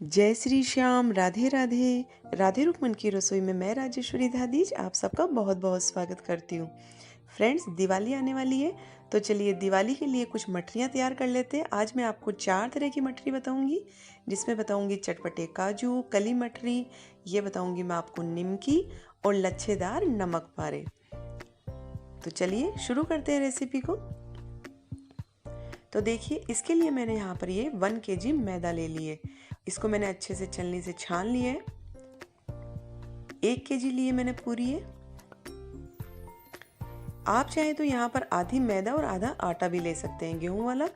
जय श्री श्याम, राधे राधे। राधे रुक्मन की रसोई में मैं राजेश्वरी दादीज आप सबका बहुत बहुत स्वागत करती हूँ। फ्रेंड्स, दिवाली आने वाली है, तो चलिए दिवाली के लिए कुछ मठरियाँ तैयार कर लेते हैं। आज मैं आपको 4 तरह की मठरी बताऊँगी, जिसमें बताऊँगी चटपटे काजू, कली मठरी, ये बताऊँगी मैं आपको निमकी और लच्छेदार नमक पारे। तो चलिए शुरू करते हैं रेसिपी को। तो देखिए, इसके लिए मैंने यहाँ पर ये 1 kg मैदा ले लिए। इसको मैंने अच्छे से छलनी से छान लिया है। 1 kg लिए मैंने पूरी है। आप चाहें तो यहाँ पर आधी मैदा और आधा आटा भी ले सकते हैं, गेहूं वाला,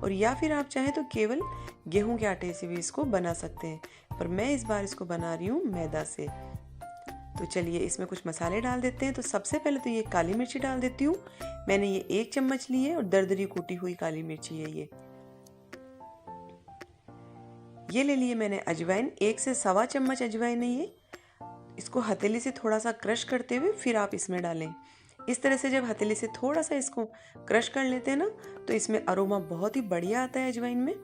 और या फिर आप चाहें तो केवल गेहूं के आटे से भी इसको बना सकते हैं, पर मैं इस बार इसको बना रही हूँ मैदा से। तो चलिए इसमें कुछ मसाले डाल देते हैं। तो सबसे पहले तो ये काली मिर्ची डाल देती हूँ। मैंने ये 1 चम्मच ली है और दरदरी कूटी हुई काली मिर्ची है ये ले लिए मैंने अजवाइन, 1 से सवा चम्मच अजवाइन है ये। इसको हथेली से थोड़ा सा क्रश करते हुए फिर आप इसमें डालें। इस तरह से जब हथेली से थोड़ा सा इसको क्रश कर लेते हैं ना, तो इसमें अरोमा बहुत ही बढ़िया आता है अजवाइन में।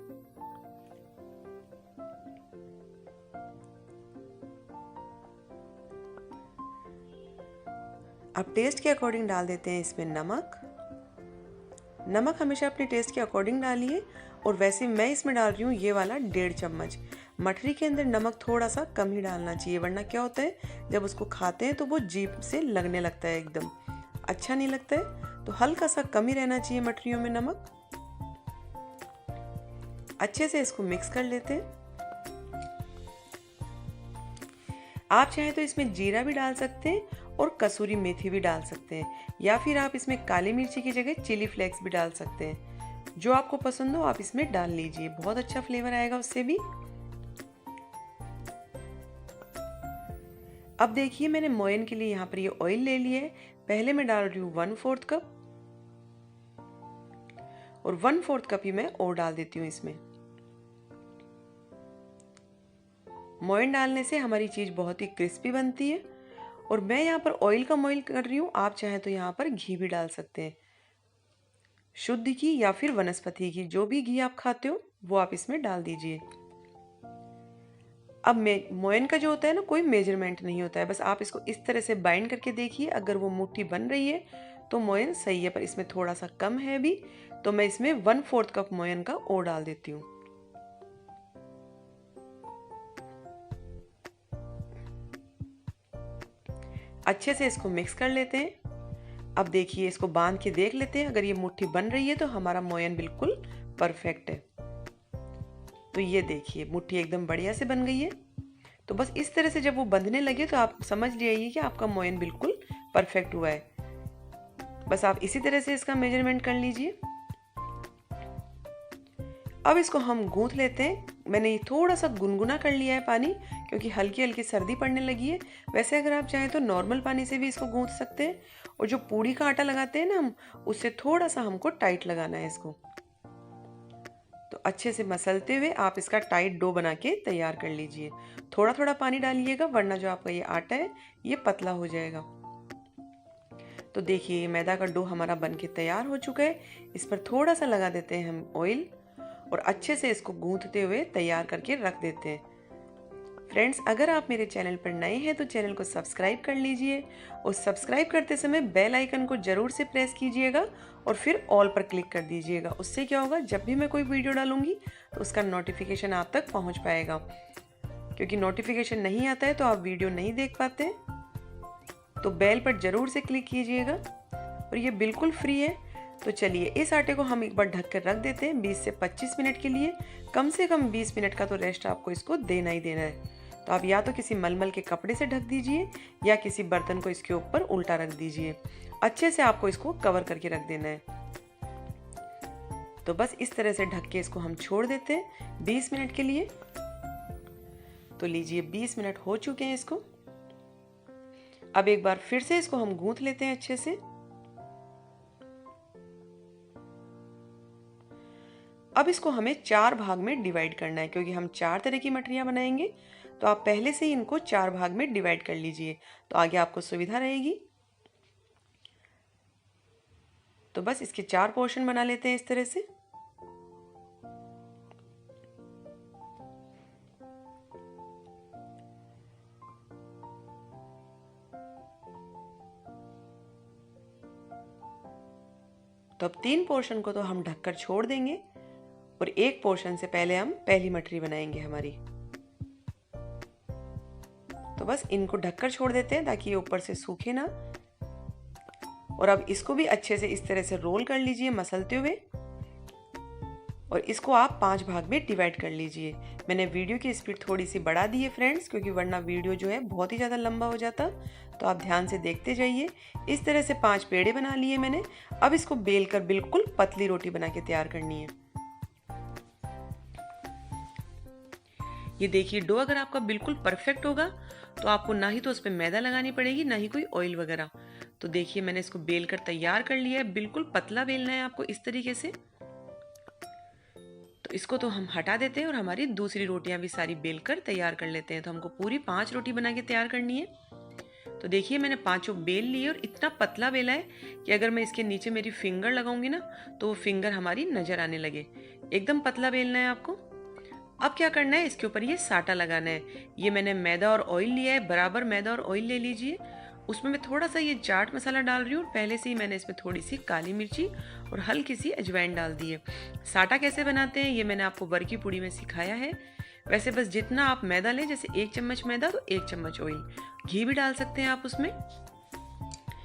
अब टेस्ट के अकॉर्डिंग डाल देते हैं इसमें नमक। नमक हमेशा अपने टेस्ट के अकॉर्डिंग डालिए, और वैसे मैं इसमें डाल रही हूँ ये वाला 1.5 चम्मच। मठरी के अंदर नमक थोड़ा सा कम ही डालना चाहिए, वरना क्या होता है जब उसको खाते हैं तो वो जीभ से लगने लगता है, एकदम अच्छा नहीं लगता है। तो हल्का सा कम ही रहना चाहिए मठरियों में नमक। अच्छे से इसको मिक्स कर लेते हैं। आप चाहें तो इसमें जीरा भी डाल सकते हैं और कसूरी मेथी भी डाल सकते हैं, या फिर आप इसमें काली मिर्ची की जगह चिली फ्लेक्स भी डाल सकते हैं। जो आपको पसंद हो आप इसमें डाल लीजिए, बहुत अच्छा फ्लेवर आएगा उससे भी। अब देखिए, मैंने मोयन के लिए यहाँ पर ये ऑयल ले लिया है। पहले मैं डाल रही हूँ 1/4 कप, और 1/4 कप ही मैं और डाल देती हूँ इसमें। मोयन डालने से हमारी चीज़ बहुत ही क्रिस्पी बनती है। और मैं यहाँ पर ऑयल का मोयल कर रही हूँ, आप चाहें तो यहाँ पर घी भी डाल सकते हैं, शुद्ध घी या फिर वनस्पति घी, जो भी घी आप खाते हो वो आप इसमें डाल दीजिए। अब मोयन का जो होता है ना, कोई मेजरमेंट नहीं होता है, बस आप इसको इस तरह से बाइंड करके देखिए। अगर वो मुट्ठी बन रही है तो मोयन सही है, पर इसमें थोड़ा सा कम है अभी, तो मैं इसमें 1/4 कप मोयन का और डाल देती हूँ। अच्छे से इसको मिक्स कर लेते हैं। अब देखिए, इसको बांध के देख लेते हैं। अगर ये मुट्ठी बन रही है तो हमारा मोयन बिल्कुल परफेक्ट है। तो ये देखिए, मुट्ठी एकदम बढ़िया से बन गई है। तो बस इस तरह से जब वो बंधने लगे तो आप समझ जाइए कि आपका मोयन बिल्कुल परफेक्ट हुआ है। बस आप इसी तरह से इसका मेजरमेंट कर लीजिए। अब इसको हम गूंथ लेते हैं। मैंने ये थोड़ा सा गुनगुना कर लिया है पानी, क्योंकि हल्की हल्की सर्दी पड़ने लगी है। वैसे अगर आप चाहें तो नॉर्मल पानी से भी इसको गूंथ सकते हैं, और जो पूड़ी का आटा लगाते हैं ना हम, उससे थोड़ा सा हमको टाइट लगाना है इसको। तो अच्छे से मसलते हुए आप इसका टाइट डो बना के तैयार कर लीजिए। थोड़ा थोड़ा पानी डालिएगा, वरना जो आपका ये आटा है ये पतला हो जाएगा। तो देखिए, मैदा का डो हमारा बन के तैयार हो चुका है। इस पर थोड़ा सा लगा देते हैं हम ऑयल, और अच्छे से इसको गूंथते हुए तैयार करके रख देते हैं। फ्रेंड्स, अगर आप मेरे चैनल पर नए हैं तो चैनल को सब्सक्राइब कर लीजिए, और सब्सक्राइब करते समय बेल आइकन को जरूर से प्रेस कीजिएगा, और फिर ऑल पर क्लिक कर दीजिएगा। उससे क्या होगा, जब भी मैं कोई वीडियो डालूंगी तो उसका नोटिफिकेशन आप तक पहुंच पाएगा, क्योंकि नोटिफिकेशन नहीं आता है तो आप वीडियो नहीं देख पाते। तो बेल पर जरूर से क्लिक कीजिएगा, और ये बिल्कुल फ्री है। तो चलिए, इस आटे को हम एक बार ढक कर रख देते हैं 20 से 25 मिनट के लिए। कम से कम 20 मिनट का तो रेस्ट आपको इसको देना ही देना है। तो आप या तो किसी मलमल के कपड़े से ढक दीजिए, या किसी बर्तन को इसके ऊपर उल्टा रख दीजिए। अच्छे से आपको इसको कवर करके रख देना है। तो बस इस तरह से ढक के इसको हम छोड़ देते हैं 20 मिनट के लिए। तो लीजिए, 20 मिनट हो चुके हैं इसको। अब एक बार फिर से इसको हम गूंथ लेते हैं अच्छे से। अब इसको हमें 4 भाग में डिवाइड करना है, क्योंकि हम 4 तरह की मठरियाँ बनाएंगे। तो आप पहले से ही इनको 4 भाग में डिवाइड कर लीजिए, तो आगे आपको सुविधा रहेगी। तो बस इसके 4 पोर्शन बना लेते हैं इस तरह से। तो अब 3 पोर्शन को तो हम ढककर छोड़ देंगे और एक पोर्शन से पहले हम पहली मठरी बनाएंगे हमारी। तो बस इनको ढककर छोड़ देते हैं ताकि ये ऊपर से सूखे ना। और अब इसको भी अच्छे से इस तरह से रोल कर लीजिए मसलते हुए, और इसको आप 5 भाग में डिवाइड कर लीजिए। मैंने वीडियो की स्पीड थोड़ी सी बढ़ा दी है फ्रेंड्स, क्योंकि वरना वीडियो जो है बहुत ही ज़्यादा लंबा हो जाता। तो आप ध्यान से देखते जाइए। इस तरह से 5 पेड़े बना लिए मैंने। अब इसको बेल कर बिल्कुल पतली रोटी बना के तैयार करनी है। ये देखिए, डो अगर आपका बिल्कुल परफेक्ट होगा तो आपको ना ही तो उस पर मैदा लगानी पड़ेगी, ना ही कोई ऑयल वगैरह। तो देखिए, मैंने इसको बेल कर तैयार कर लिया है। बिल्कुल पतला बेलना है आपको इस तरीके से। तो इसको तो हम हटा देते हैं और हमारी दूसरी रोटियां भी सारी बेल कर तैयार कर लेते हैं। तो हमको पूरी 5 रोटी बना के तैयार करनी है। तो देखिए, मैंने 5 बेल लिए और इतना पतला बेला है कि अगर मैं इसके नीचे मेरी फिंगर लगाऊंगी ना तो वो फिंगर हमारी नजर आने लगे। एकदम पतला बेलना है आपको। अब क्या करना है, इसके ऊपर ये साटा लगाना है। ये मैंने मैदा और ऑयल लिया है, बराबर मैदा और ऑयल ले लीजिए। उसमें मैं थोड़ा सा ये चाट मसाला डाल रही हूँ। पहले से ही मैंने इसमें थोड़ी सी काली मिर्ची और हल्की सी अजवाइन डाल दी है। साटा कैसे बनाते हैं ये मैंने आपको बर की पूड़ी में सिखाया है। वैसे बस जितना आप मैदा लें, जैसे 1 चम्मच मैदा तो 1 चम्मच ऑयल, घी भी डाल सकते हैं आप उसमें।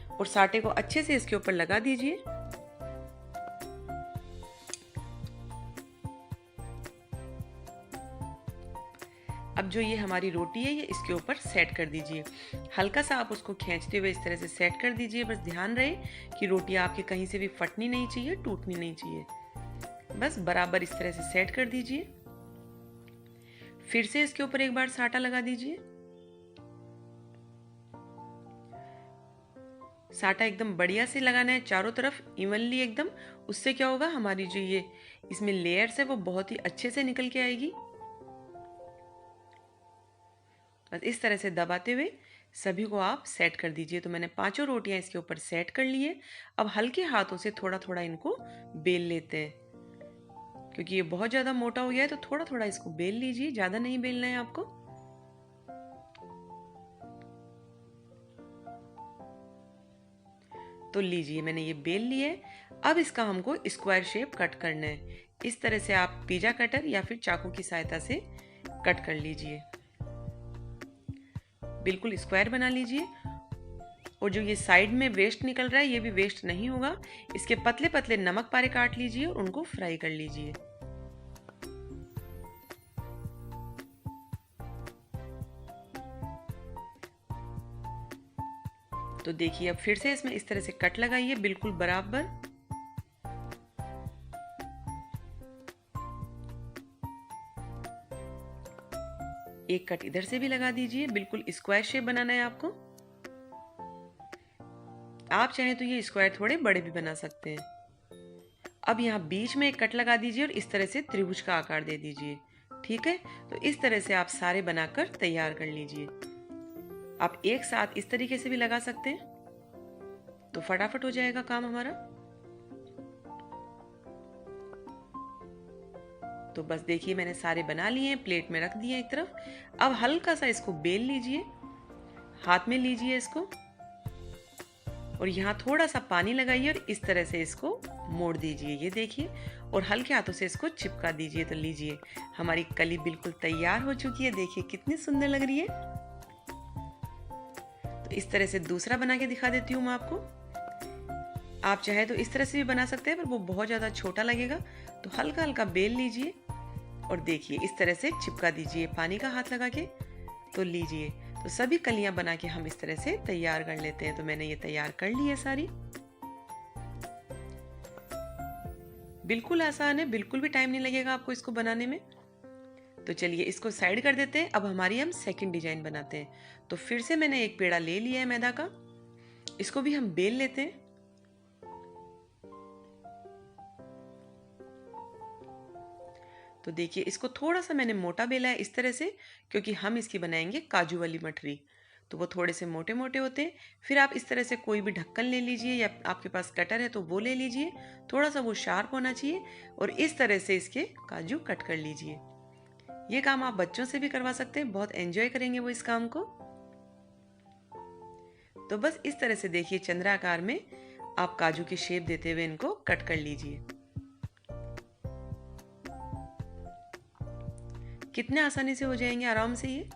और साटे को अच्छे से इसके ऊपर लगा दीजिए। अब जो ये हमारी रोटी है ये इसके ऊपर सेट कर दीजिए। हल्का सा आप उसको खींचते हुए इस तरह से सेट कर दीजिए। बस ध्यान रहे कि रोटी आपकी कहीं से भी फटनी नहीं चाहिए, टूटनी नहीं चाहिए। बस बराबर इस तरह से सेट कर दीजिए। फिर से इसके ऊपर एक बार साटा लगा दीजिए। साटा एकदम बढ़िया से लगाना है, चारों तरफ इवनली एकदम। उससे क्या होगा, हमारी जो ये इसमें लेयर्स है वो बहुत ही अच्छे से निकल के आएगी। बस इस तरह से दबाते हुए सभी को आप सेट कर दीजिए। तो मैंने 5 रोटियां इसके ऊपर सेट कर ली है। अब हल्के हाथों से थोड़ा थोड़ा इनको बेल लेते हैं, क्योंकि ये बहुत ज़्यादा मोटा हो गया है। तो थोड़ा थोड़ा इसको बेल लीजिए, ज़्यादा नहीं बेलना है आपको। तो लीजिए, मैंने ये बेल लिया है। अब इसका हमको स्क्वायर शेप कट करना है। इस तरह से आप पिज्जा कटर या फिर चाकू की सहायता से कट कर लीजिए। बिल्कुल स्क्वायर बना लीजिए। और जो ये साइड में वेस्ट निकल रहा है ये भी वेस्ट नहीं होगा। इसके पतले पतले नमक पारे काट लीजिए और उनको फ्राई कर लीजिए। तो देखिए, अब फिर से इसमें इस तरह से कट लगाइए बिल्कुल बराबर। एक कट इधर से भी लगा दीजिए। बिल्कुल स्क्वायर शेप बनाना है आपको। आप चाहें तो ये स्क्वायर थोड़े बड़े भी बना सकते हैं। अब यहाँ बीच में एक कट लगा दीजिए और इस तरह से त्रिभुज का आकार दे दीजिए। ठीक है, तो इस तरह से आप सारे बनाकर तैयार कर लीजिए। आप एक साथ इस तरीके से भी लगा सकते हैं, तो फटाफट हो जाएगा काम हमारा। तो बस देखिए, मैंने सारे बना लिए हैं, प्लेट में रख दिए एक तरफ। अब हल्का सा इसको बेल लीजिए, हाथ में लीजिए इसको और यहाँ थोड़ा सा पानी लगाइए और इस तरह से इसको मोड़ दीजिए। ये देखिए, और हल्के हाथों से इसको चिपका दीजिए। तो लीजिए, हमारी कली बिल्कुल तैयार हो चुकी है। देखिए कितनी सुंदर लग रही है। तो इस तरह से दूसरा बना के दिखा देती हूँ मैं आपको। आप चाहे तो इस तरह से भी बना सकते हैं, पर वो बहुत ज़्यादा छोटा लगेगा। तो हल्का हल्का बेल लीजिए और देखिए इस तरह से चिपका दीजिए पानी का हाथ लगा के। तो लीजिए, तो सभी कलियां बना के हम इस तरह से तैयार कर लेते हैं। तो मैंने ये तैयार कर ली है सारी। बिल्कुल आसान है, बिल्कुल भी टाइम नहीं लगेगा आपको इसको बनाने में। तो चलिए इसको साइड कर देते हैं। अब हमारी हम सेकंड डिजाइन बनाते हैं। तो फिर से मैंने एक पेड़ा ले लिया है मैदा का, इसको भी हम बेल लेते हैं। तो देखिए, इसको थोड़ा सा मैंने मोटा बेला है इस तरह से, क्योंकि हम इसकी बनाएंगे काजू वाली मठरी। तो वो थोड़े से मोटे मोटे होते हैं। फिर आप इस तरह से कोई भी ढक्कन ले लीजिए, या आपके पास कटर है तो वो ले लीजिए। थोड़ा सा वो शार्प होना चाहिए और इस तरह से इसके काजू कट कर लीजिए। ये काम आप बच्चों से भी करवा सकते हैं, बहुत एंजॉय करेंगे वो इस काम को। तो बस इस तरह से देखिए, चंद्राकार में आप काजू की शेप देते हुए इनको कट कर लीजिए। कितने आसानी से हो जाएंगे आराम से ये।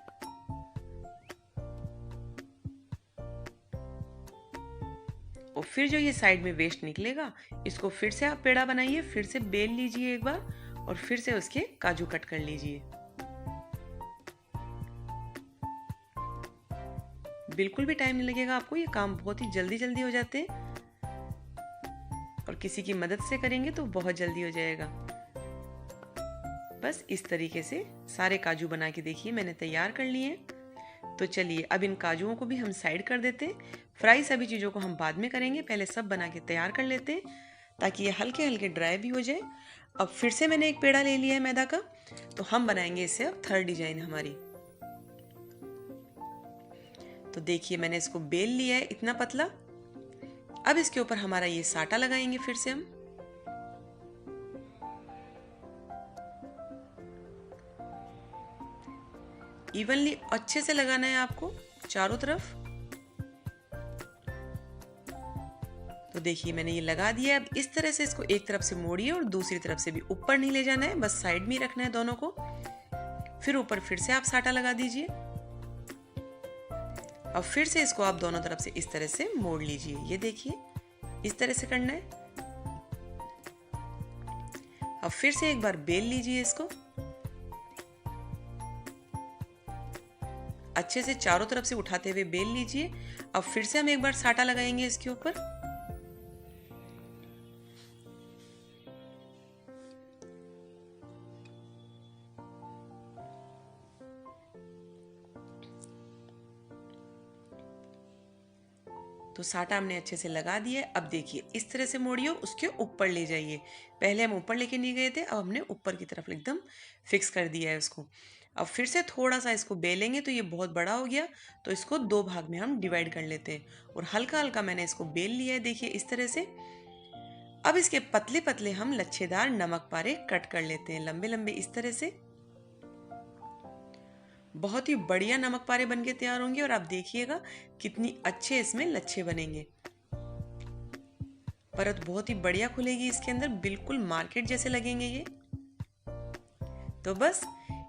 और फिर जो ये साइड में वेस्ट निकलेगा, इसको फिर से आप पेड़ा बनाइए, फिर से बेल लीजिए एक बार और फिर से उसके काजू कट कर लीजिए। बिल्कुल भी टाइम नहीं लगेगा आपको, ये काम बहुत ही जल्दी जल्दी हो जाते हैं और किसी की मदद से करेंगे तो बहुत जल्दी हो जाएगा। बस इस तरीके से सारे काजू बना के देखिए मैंने तैयार कर लिए हैं। तो चलिए अब इन काजुओं को भी हम साइड कर देते हैं। फ्राई सभी चीज़ों को हम बाद में करेंगे, पहले सब बना के तैयार कर लेते हैं ताकि ये हल्के हल्के ड्राई भी हो जाए। अब फिर से मैंने एक पेड़ा ले लिया है मैदा का, तो हम बनाएंगे इससे अब थर्ड डिजाइन हमारी। तो देखिए मैंने इसको बेल लिया है इतना पतला। अब इसके ऊपर हमारा ये साटा लगाएंगे फिर से हम। इवनली अच्छे से लगाना है आपको चारों तरफ। तो देखिए मैंने ये लगा दिया। अब इस तरह से इसको एक तरफ से मोड़िए और दूसरी तरफ से भी, ऊपर नहीं ले जाना है, बस साइड में ही रखना है दोनों को। फिर ऊपर फिर से आप साटा लगा दीजिए। अब फिर से इसको आप दोनों तरफ से इस तरह से मोड़ लीजिए। ये देखिए इस तरह से करना है। अब फिर से एक बार बेल लीजिए इसको अच्छे से, चारों तरफ से उठाते हुए बेल लीजिए। अब फिर से हम एक बार साटा लगाएंगे इसके ऊपर। तो साटा हमने अच्छे से लगा दिया। अब देखिए इस तरह से मोड़िए, उसके ऊपर ले जाइए। पहले हम ऊपर लेके नहीं गए थे, अब हमने ऊपर की तरफ एकदम फिक्स कर दिया है उसको। अब फिर से थोड़ा सा इसको बेलेंगे तो ये बहुत बड़ा हो गया, तो इसको दो भाग में हम डिवाइड कर लेते हैं और हल्का हल्का मैंने इसको बेल लिया है, देखिए इस तरह से। अब इसके पतले पतले हम लच्छेदार नमक पारे कट कर लेते हैं, लंबे लंबे इस तरह से। बहुत ही बढ़िया नमक पारे बनके तैयार होंगे और आप देखिएगा कितनी अच्छे इसमें लच्छे बनेंगे। परत बहुत ही बढ़िया खुलेगी इसके अंदर, बिल्कुल मार्केट जैसे लगेंगे ये। तो बस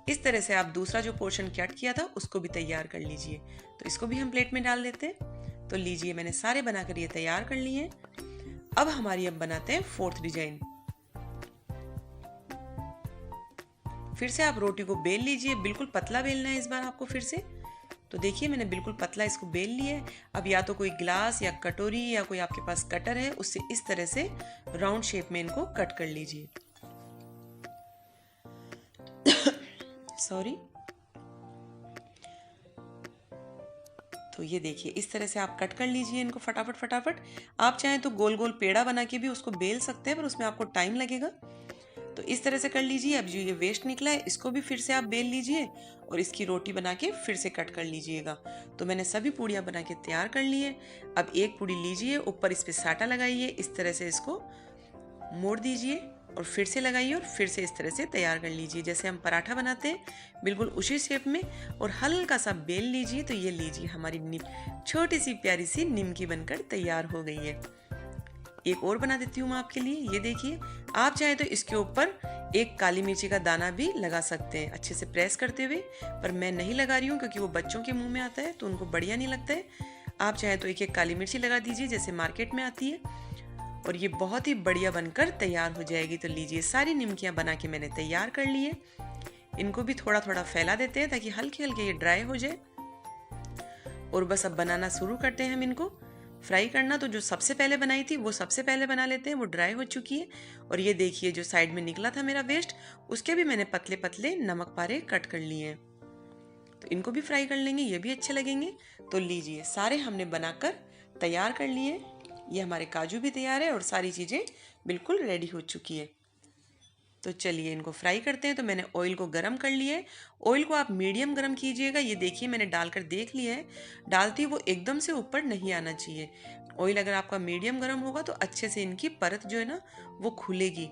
इस तरह से आप दूसरा जो पोर्शन कट किया था उसको भी तैयार कर लीजिए। तो इसको भी हम प्लेट में डाल देते हैं। तो लीजिए मैंने सारे बनाकर ये तैयार कर लिए हैं। अब हमारी अब बनाते हैं फोर्थ डिजाइन। फिर से आप रोटी को बेल लीजिए, बिल्कुल पतला बेलना है इस बार आपको फिर से। तो देखिए मैंने बिल्कुल पतला इसको बेल लिया है। अब या तो कोई ग्लास या कटोरी या कोई आपके पास कटर है, उससे इस तरह से राउंड शेप में इनको कट कर लीजिए। सॉरी। तो ये देखिए इस तरह से आप कट कर लीजिए इनको फटाफट फटाफट। आप चाहें तो गोल गोल पेड़ा बना के भी उसको बेल सकते हैं, पर उसमें आपको टाइम लगेगा। तो इस तरह से कर लीजिए। अब जो ये वेस्ट निकला है इसको भी फिर से आप बेल लीजिए और इसकी रोटी बना के फिर से कट कर लीजिएगा। तो मैंने सभी पूड़ियाँ बना के तैयार कर ली है। अब एक पूड़ी लीजिए, ऊपर इस पे साटा लगाइए, इस तरह से इसको मोड़ दीजिए और फिर से लगाइए और फिर से इस तरह से तैयार कर लीजिए जैसे हम पराठा बनाते हैं, बिल्कुल उसी शेप में। और हल्का सा बेल लीजिए। तो ये लीजिए हमारी छोटी सी प्यारी सी निमकी बनकर तैयार हो गई है। एक और बना देती हूँ मैं आपके लिए। ये देखिए, आप चाहे तो इसके ऊपर एक काली मिर्ची का दाना भी लगा सकते हैं अच्छे से प्रेस करते हुए, पर मैं नहीं लगा रही हूँ क्योंकि वो बच्चों के मुंह में आता है तो उनको बढ़िया नहीं लगता है। आप चाहे तो एक एक काली मिर्ची लगा दीजिए जैसे मार्केट में आती है और ये बहुत ही बढ़िया बनकर तैयार हो जाएगी। तो लीजिए सारी निमकियाँ बना के मैंने तैयार कर ली है। इनको भी थोड़ा थोड़ा फैला देते हैं ताकि हल्के हल्के ये ड्राई हो जाए। और बस अब बनाना शुरू करते हैं हम इनको। फ्राई करना तो जो सबसे पहले बनाई थी वो सबसे पहले बना लेते हैं, वो ड्राई हो चुकी है। और ये देखिए जो साइड में निकला था मेरा वेस्ट, उसके भी मैंने पतले पतले नमक पारे कट कर लिए हैं। तो इनको भी फ्राई कर लेंगे, ये भी अच्छे लगेंगे। तो लीजिए सारे हमने बनाकर तैयार कर लिए। ये हमारे काजू भी तैयार है और सारी चीज़ें बिल्कुल रेडी हो चुकी है। तो चलिए इनको फ्राई करते हैं। तो मैंने ऑयल को गरम कर लिया है। ऑयल को आप मीडियम गरम कीजिएगा। ये देखिए मैंने डालकर देख लिया है, डालती वो एकदम से ऊपर नहीं आना चाहिए। ऑयल अगर आपका मीडियम गरम होगा तो अच्छे से इनकी परत जो है ना वो खुलेगी।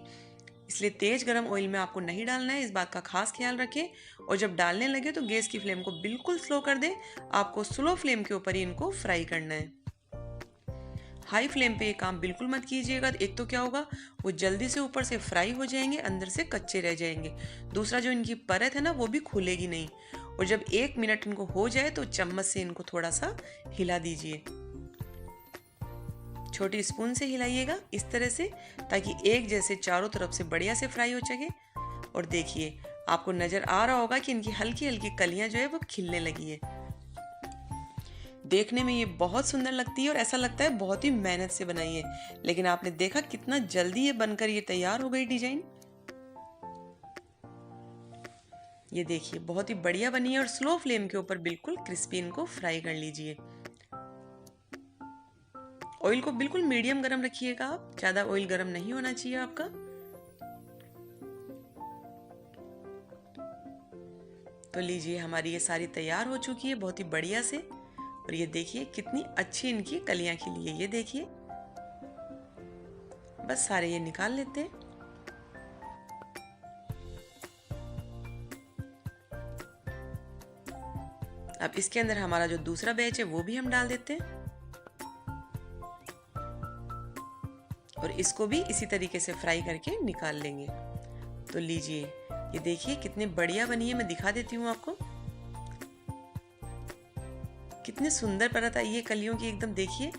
इसलिए तेज गरम ऑयल में आपको नहीं डालना है, इस बात का खास ख्याल रखें। और जब डालने लगे तो गैस की फ्लेम को बिल्कुल स्लो कर दें। आपको स्लो फ्लेम के ऊपर ही इनको फ्राई करना है। हाई फ्लेम पे ये काम बिल्कुल मत कीजिएगा। एक तो क्या होगा, वो जल्दी से ऊपर से फ्राई हो जाएंगे, अंदर से कच्चे रह जाएंगे। दूसरा, जो इनकी परत है ना वो भी खुलेगी नहीं। और जब 1 मिनट इनको हो जाए तो चम्मच से इनको थोड़ा सा हिला दीजिए, छोटी स्पून से हिलाइएगा इस तरह से, ताकि एक जैसे चारों तरफ से बढ़िया से फ्राई हो सके। और देखिए, आपको नजर आ रहा होगा कि इनकी हल्की हल्की कलियां जो है वो खिलने लगी है। देखने में ये बहुत सुंदर लगती है और ऐसा लगता है बहुत ही मेहनत से बनाई है, लेकिन आपने देखा कितना जल्दी ये बनकर ये तैयार हो गई डिजाइन। ये देखिए बहुत ही बढ़िया बनी है और स्लो फ्लेम के ऊपर बिल्कुल क्रिस्पी इनको फ्राई कर लीजिए। ऑयल को बिल्कुल मीडियम गरम रखिएगा आप, ज्यादा ऑयल गरम नहीं होना चाहिए आपका। तो लीजिए, हमारी ये सारी तैयार हो चुकी है बहुत ही बढ़िया से। और ये देखिए कितनी अच्छी इनकी कलियां खिली है, ये देखिए। बस सारे ये निकाल लेते हैं। अब इसके अंदर हमारा जो दूसरा बैच है वो भी हम डाल देते हैं और इसको भी इसी तरीके से फ्राई करके निकाल लेंगे। तो लीजिए, ये देखिए कितनी बढ़िया बनी है। मैं दिखा देती हूँ आपको, कितनी सुंदर परत आई है कलियों की एकदम, देखिए।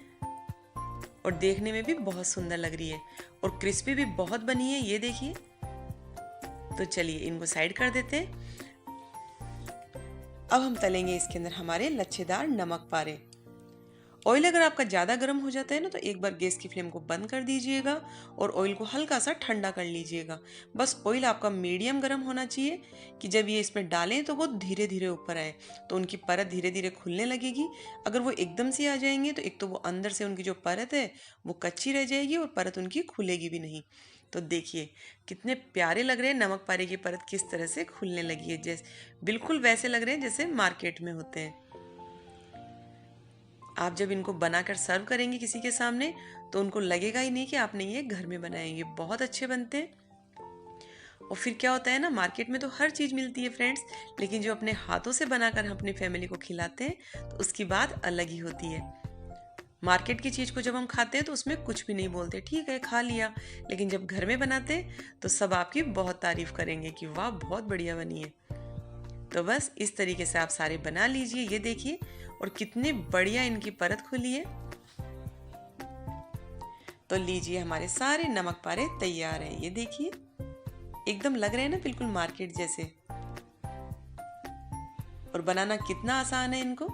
और देखने में भी बहुत सुंदर लग रही है और क्रिस्पी भी बहुत बनी है, ये देखिए। तो चलिए इनको साइड कर देते हैं। अब हम तलेंगे इसके अंदर हमारे लच्छेदार नमक पारे। ऑयल अगर आपका ज़्यादा गर्म हो जाता है ना, तो एक बार गैस की फ्लेम को बंद कर दीजिएगा और ऑयल को हल्का सा ठंडा कर लीजिएगा। बस ऑयल आपका मीडियम गर्म होना चाहिए कि जब ये इसमें डालें तो वो धीरे धीरे ऊपर आए, तो उनकी परत धीरे धीरे खुलने लगेगी। अगर वो एकदम से आ जाएंगे तो एक तो वो अंदर से उनकी जो परत है वो कच्ची रह जाएगी और परत उनकी खुलेगी भी नहीं। तो देखिए कितने प्यारे लग रहे हैं। नमक पारे की परत किस तरह से खुलने लगी है, जैसे बिल्कुल वैसे लग रहे हैं जैसे मार्केट में होते हैं। आप जब इनको बनाकर सर्व करेंगे किसी के सामने तो उनको लगेगा ही नहीं कि आपने ये घर में बनाएंगे, बहुत अच्छे बनते हैं। और फिर क्या होता है ना, मार्केट में तो हर चीज़ मिलती है फ्रेंड्स, लेकिन जो अपने हाथों से बनाकर हम अपनी फैमिली को खिलाते हैं तो उसकी बात अलग ही होती है। मार्केट की चीज़ को जब हम खाते हैं तो उसमें कुछ भी नहीं बोलते, ठीक है खा लिया, लेकिन जब घर में बनाते हैं तो सब आपकी बहुत तारीफ करेंगे कि वाह बहुत बढ़िया बनी है। तो बस इस तरीके से आप सारे बना लीजिए, ये देखिए। और कितनी बढ़िया इनकी परत खुली है। तो लीजिए, हमारे सारे नमक पारे तैयार हैं, ये देखिए। एकदम लग रहे हैं ना बिल्कुल मार्केट जैसे। और बनाना कितना आसान है इनको।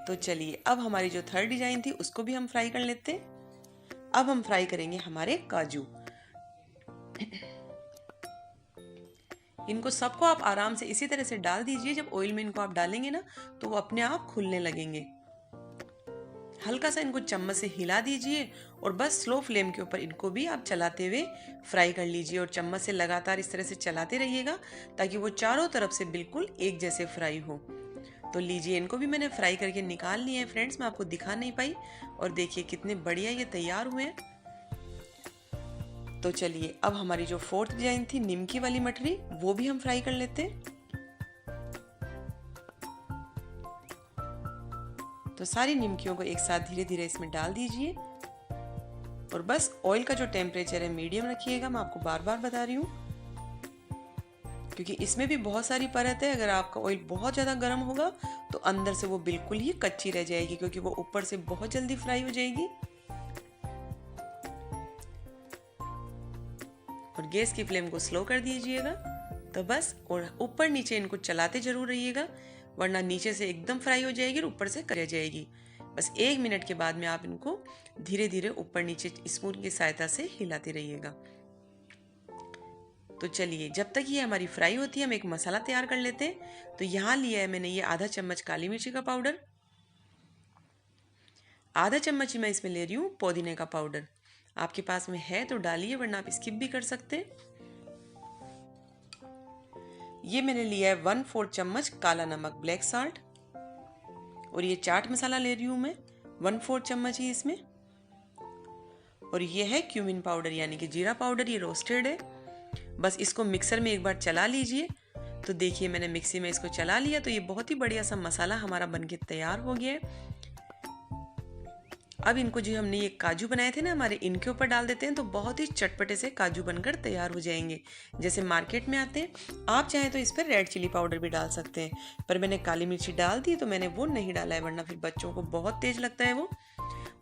तो चलिए, अब हमारी जो थर्ड डिजाइन थी उसको भी हम फ्राई कर लेते हैं। अब हम फ्राई करेंगे हमारे काजू। इनको सबको आप आराम से इसी तरह से डाल दीजिए। जब ऑयल में इनको आप डालेंगे ना तो वो अपने आप खुलने लगेंगे। हल्का सा इनको चम्मच से हिला दीजिए और बस स्लो फ्लेम के ऊपर इनको भी आप चलाते हुए फ्राई कर लीजिए। और चम्मच से लगातार इस तरह से चलाते रहिएगा ताकि वो चारों तरफ से बिल्कुल एक जैसे फ्राई हो। तो लीजिए, इनको भी मैंने फ्राई करके निकाल लिए हैं फ्रेंड्स, मैं आपको दिखा नहीं पाई। और देखिए कितने बढ़िया ये तैयार हुए हैं। तो चलिए, अब हमारी जो फोर्थ डिजाइन थी निमकी वाली मठरी, वो भी हम फ्राई कर लेते हैं। तो सारी निमकियों को एक साथ धीरे धीरे इसमें डाल दीजिए और बस ऑयल का जो टेम्परेचर है मीडियम रखिएगा। मैं आपको बार बार बता रही हूँ क्योंकि इसमें भी बहुत सारी परत है। अगर आपका ऑयल बहुत ज़्यादा गर्म होगा तो अंदर से वो बिल्कुल ही कच्ची रह जाएगी, क्योंकि वो ऊपर से बहुत जल्दी फ्राई हो जाएगी। और गैस की फ्लेम को स्लो कर दीजिएगा। तो बस, और ऊपर नीचे इनको चलाते जरूर रहिएगा, वरना नीचे से एकदम फ्राई हो जाएगी और ऊपर से कर जाएगी। बस 1 मिनट के बाद में आप इनको धीरे धीरे ऊपर नीचे स्पून की सहायता से हिलाते रहिएगा। तो चलिए, जब तक ये हमारी फ्राई होती है हम एक मसाला तैयार कर लेते हैं। तो यहाँ लिया है मैंने ये आधा चम्मच काली मिर्ची का पाउडर, आधा चम्मच ही मैं इसमें ले रही हूँ पुदीने का पाउडर। आपके पास में है तो डालिए, वरना आप स्किप भी कर सकते हैं। ये मैंने लिया है 1/4 चम्मच काला नमक ब्लैक साल्ट। और ये चाट मसाला ले रही हूँ मैं 1/4 चम्मच ही इसमें। और ये है क्यूमिन पाउडर यानी कि जीरा पाउडर, ये रोस्टेड है। बस इसको मिक्सर में एक बार चला लीजिए। तो देखिए, मैंने मिक्सी में इसको चला लिया, तो ये बहुत ही बढ़िया सा मसाला हमारा बनके तैयार हो गया है। अब इनको जो हमने ये काजू बनाए थे ना हमारे, इनके ऊपर डाल देते हैं तो बहुत ही चटपटे से काजू बनकर तैयार हो जाएंगे, जैसे मार्केट में आते हैं। आप चाहें तो इस पर रेड चिली पाउडर भी डाल सकते हैं, पर मैंने काली मिर्ची डाल दी तो मैंने वो नहीं डाला है, वरना फिर बच्चों को बहुत तेज लगता है वो।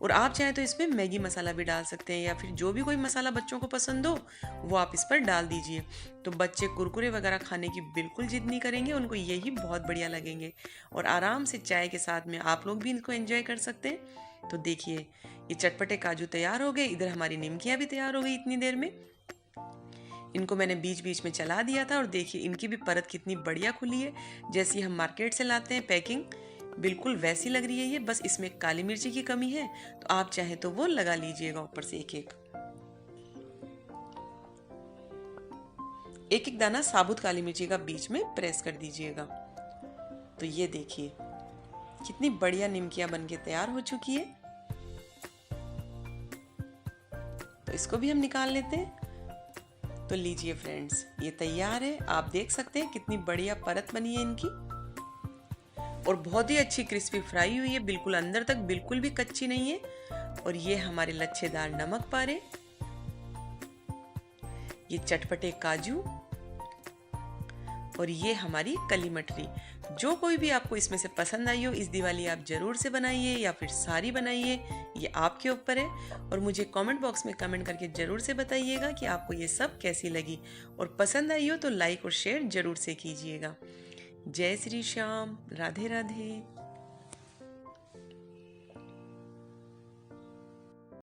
और आप चाहें तो इसमें मैगी मसाला भी डाल सकते हैं, या फिर जो भी कोई मसाला बच्चों को पसंद हो वो आप इस पर डाल दीजिए। तो बच्चे कुरकुरे वगैरह खाने की बिल्कुल जिद नहीं करेंगे, उनको यही बहुत बढ़िया लगेंगे और आराम से चाय के साथ में आप लोग भी इनको एंजॉय कर सकते हैं। तो देखिए ये चटपटे काजू तैयार हो गए, इधर हमारी निमकियाँ भी तैयार हो गई इतनी देर में। इनको मैंने बीच बीच में चला दिया था और देखिए इनकी भी परत कितनी बढ़िया खुली है, जैसी हम मार्केट से लाते हैं पैकिंग, बिल्कुल वैसी लग रही है ये। बस इसमें काली मिर्ची की कमी है, तो आप चाहें तो वो लगा लीजिएगा ऊपर से एक एक दाना साबुत काली मिर्ची का बीच में प्रेस कर दीजिएगा। तो ये देखिए कितनी बढ़िया निमकियां बनके तैयार हो चुकी है। तो इसको भी हम निकाल लेते हैं। तो लीजिए फ्रेंड्स, ये तैयार है। आप देख सकते हैं कितनी बढ़िया परत बनी है इनकी और बहुत ही अच्छी क्रिस्पी फ्राई हुई है, बिल्कुल अंदर तक बिल्कुल भी कच्ची नहीं है। और ये हमारे लच्छेदार नमक पारे, ये चटपटे काजू और ये हमारी कली मटरी। जो कोई भी आपको इसमें से पसंद आई हो इस दिवाली आप ज़रूर से बनाइए या फिर सारी बनाइए, ये आपके ऊपर है। और मुझे कमेंट बॉक्स में कमेंट करके ज़रूर से बताइएगा कि आपको ये सब कैसी लगी, और पसंद आई हो तो लाइक और शेयर ज़रूर से कीजिएगा। जय श्री श्याम, राधे राधे।